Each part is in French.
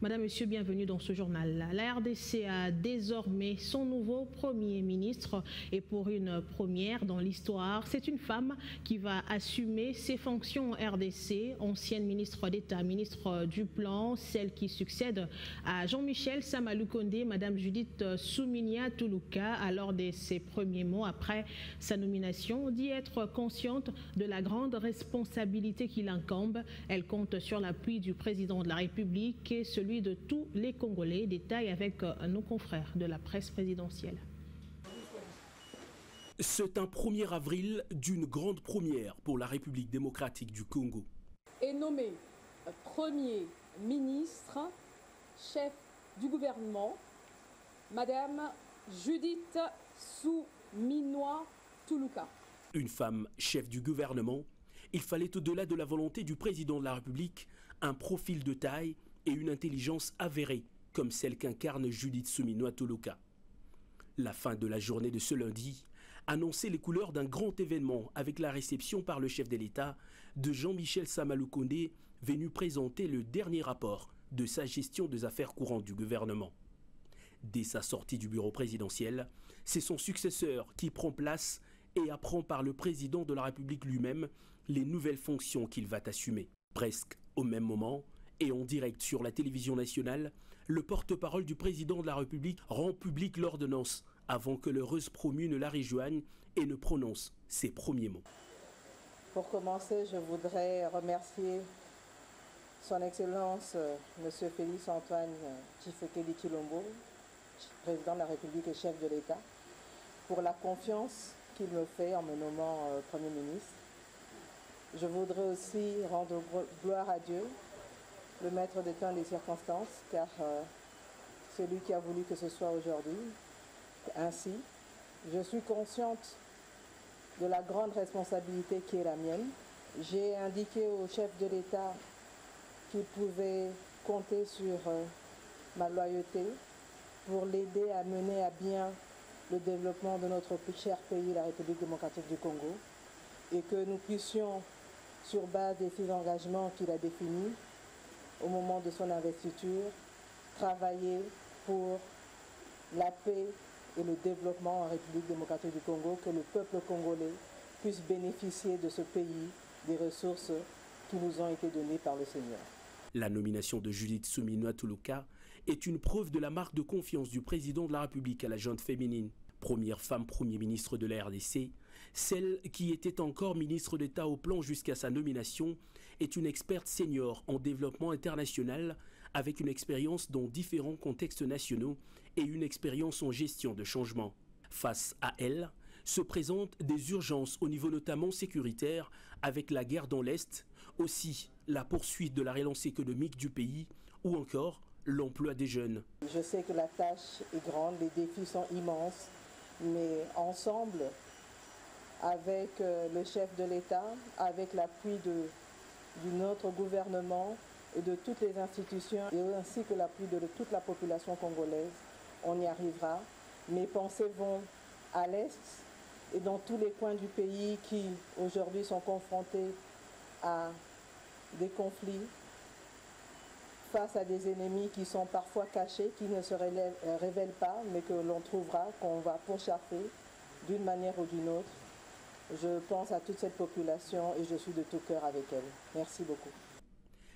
Madame, Monsieur, bienvenue dans ce journal. La RDC a désormais son nouveau Premier ministre et pour une première dans l'histoire, c'est une femme qui va assumer ses fonctions en RDC, ancienne ministre d'État, ministre du Plan, celle qui succède à Jean-Michel Sama-Lukonde, Madame Judith Suminia Tuluka, alors de ses premiers mots après sa nomination, dit être consciente de la grande responsabilité qui l'incombe. Elle compte sur l'appui du président de la République et celui de tous les Congolais. Détail avec nos confrères de la presse présidentielle. C'est un 1er avril d'une grande première pour la République démocratique du Congo. Est nommé Premier ministre, chef du gouvernement, Madame Judith Suminia Tuluka. Une femme chef du gouvernement, il fallait au-delà de la volonté du président de la République un profil de taille et une intelligence avérée comme celle qu'incarne Judith Suminia Tuluka. La fin de la journée de ce lundi annonçait les couleurs d'un grand événement avec la réception par le chef de l'État de Jean-Michel Sama-Lukonde, venu présenter le dernier rapport de sa gestion des affaires courantes du gouvernement. Dès sa sortie du bureau présidentiel, c'est son successeur qui prend place et apprend par le président de la République lui-même les nouvelles fonctions qu'il va assumer. Presque au même moment, et en direct sur la télévision nationale, le porte-parole du président de la République rend publique l'ordonnance avant que l'heureuse promue ne la rejoigne et ne prononce ses premiers mots. Pour commencer, je voudrais remercier son Excellence M. Félix Antoine Tshisekedi Tshilombo, président de la République et chef de l'État, pour la confiance qu'il me fait en me nommant Premier ministre. Je voudrais aussi rendre gloire à Dieu, le maître des temps et des circonstances, car c'est lui qui a voulu que ce soit aujourd'hui ainsi. Je suis consciente de la grande responsabilité qui est la mienne. J'ai indiqué au chef de l'État qu'il pouvait compter sur ma loyauté pour l'aider à mener à bien le développement de notre cher pays, la République démocratique du Congo, et que nous puissions, sur base des 6 engagements qu'il a définis au moment de son investiture, travailler pour la paix et le développement en République démocratique du Congo, que le peuple congolais puisse bénéficier de ce pays, des ressources qui nous ont été données par le Seigneur. La nomination de Judith Suminia Tuluka est une preuve de la marque de confiance du président de la République à la gente féminine. Première femme Premier ministre de la RDC, celle qui était encore ministre d'État au Plan jusqu'à sa nomination est une experte senior en développement international avec une expérience dans différents contextes nationaux et une expérience en gestion de changement. Face à elle, se présentent des urgences au niveau notamment sécuritaire avec la guerre dans l'Est, aussi la poursuite de la relance économique du pays ou encore l'emploi des jeunes. Je sais que la tâche est grande, les défis sont immenses, mais ensemble, avec le chef de l'État, avec l'appui de notre gouvernement et de toutes les institutions, et ainsi que l'appui de toute la population congolaise, on y arrivera. Mes pensées vont à l'Est et dans tous les coins du pays qui aujourd'hui sont confrontés à des conflits, face à des ennemis qui sont parfois cachés, qui ne se révèlent pas, mais que l'on trouvera, qu'on va pourchasser d'une manière ou d'une autre. Je pense à toute cette population et je suis de tout cœur avec elle. Merci beaucoup.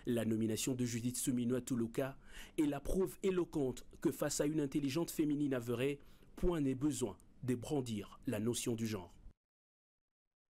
La nomination de Judith Suminia Tuluka est la preuve éloquente que face à une intelligente féminine avérée, point n'est besoin de brandir la notion du genre.